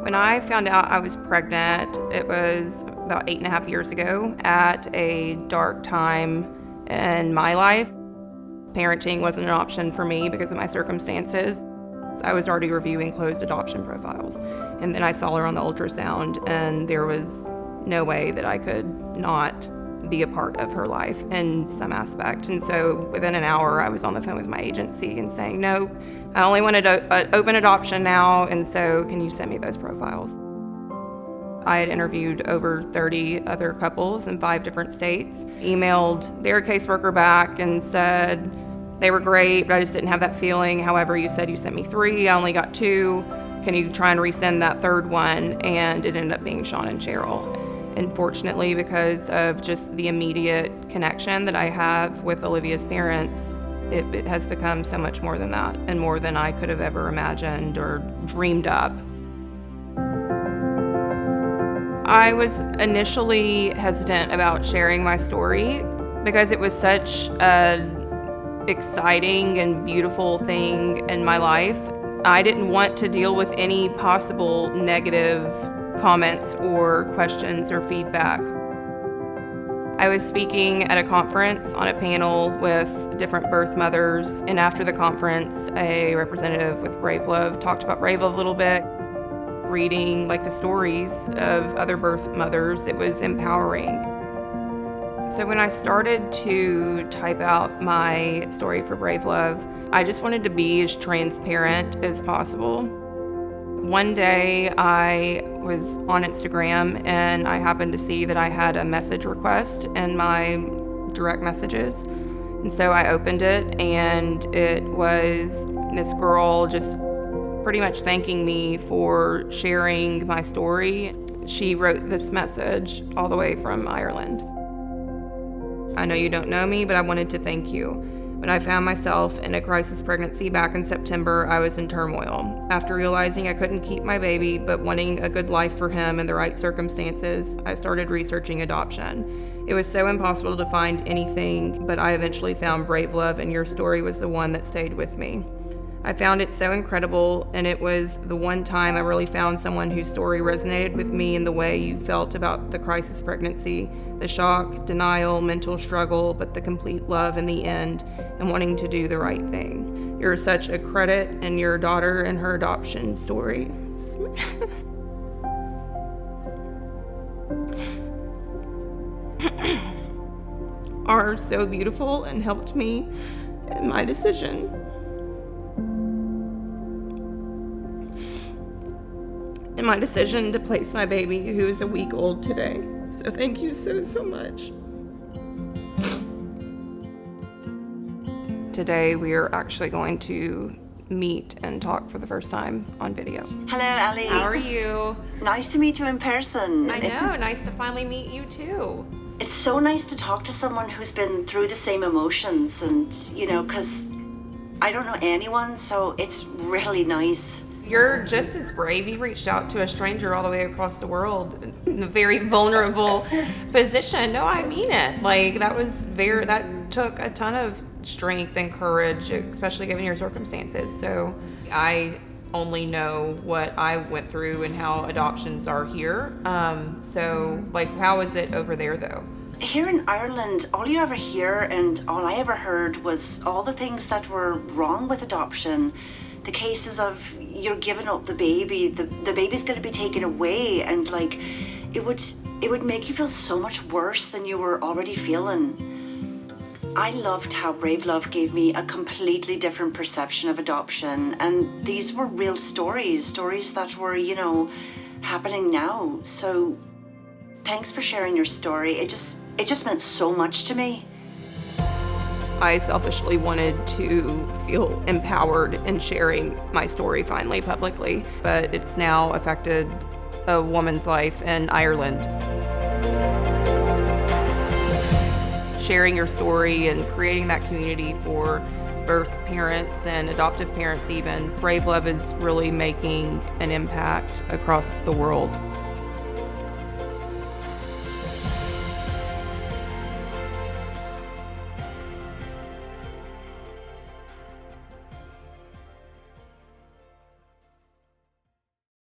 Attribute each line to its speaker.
Speaker 1: When I found out I was pregnant, it was about 8.5 years ago at a dark time in my life. Parenting wasn't an option for me because of my circumstances. I was already reviewing closed adoption profiles. And then I saw her on the ultrasound, and there was no way that I could not be a part of her life in some aspect. And so within an hour, I was on the phone with my agency and saying, no, I only want to open adoption now, and so can you send me those profiles? I had interviewed over 30 other couples in 5 different states, emailed their caseworker back and said they were great, but I just didn't have that feeling. However, you said you sent me 3, I only got 2. Can you try and resend that 3rd one? And it ended up being Sean and Cheryl. Unfortunately, because of just the immediate connection that I have with Olivia's parents, it has become so much more than that, and more than I could have ever imagined or dreamed up. I was initially hesitant about sharing my story because it was such an exciting and beautiful thing in my life. I didn't want to deal with any possible negative comments or questions or feedback. I was speaking at a conference on a panel with different birth mothers, and after the conference, a representative with Brave Love talked about Brave Love a little bit. Reading the stories of other birth mothers, it was empowering. So when I started to type out my story for Brave Love, I just wanted to be as transparent as possible. One day I was on Instagram and I happened to see that I had a message request in my direct messages. And so I opened it, and it was this girl just pretty much thanking me for sharing my story. She wrote this message all the way from Ireland. I know you don't know me, but I wanted to thank you. When I found myself in a crisis pregnancy back in September, I was in turmoil. After realizing I couldn't keep my baby, but wanting a good life for him in the right circumstances, I started researching adoption. It was so impossible to find anything, but I eventually found Brave Love, and your story was the one that stayed with me. I found it so incredible, and it was the one time I really found someone whose story resonated with me in the way you felt about the crisis pregnancy, the shock, denial, mental struggle, but the complete love in the end and wanting to do the right thing. You're such a credit, and your daughter and her adoption story are so beautiful and helped me in my decision. In my decision to place my baby, who is a week old today. So thank you so, so much. Today we are actually going to meet and talk for the first time on video.
Speaker 2: Hello, Ali.
Speaker 1: How are you?
Speaker 2: Nice to meet you in person.
Speaker 1: I know, nice to finally meet you too.
Speaker 2: It's so nice to talk to someone who's been through the same emotions, and, because I don't know anyone, so it's really nice.
Speaker 1: You're just as brave. You reached out to a stranger all the way across the world in a very vulnerable position. No, I mean it. That took a ton of strength and courage, especially given your circumstances. So I only know what I went through and how adoptions are here. How is it over there though?
Speaker 2: Here in Ireland, all you ever hear and all I ever heard was all the things that were wrong with adoption. The cases of you're giving up the baby, the baby's going to be taken away, and it would make you feel so much worse than you were already feeling. I loved how Brave Love gave me a completely different perception of adoption, and these were real stories that were, happening now. So thanks for sharing your story. It just meant so much to me.
Speaker 1: I selfishly wanted to feel empowered in sharing my story finally publicly, but it's now affected a woman's life in Ireland. Sharing your story and creating that community for birth parents and adoptive parents even, Brave Love is really making an impact across the world.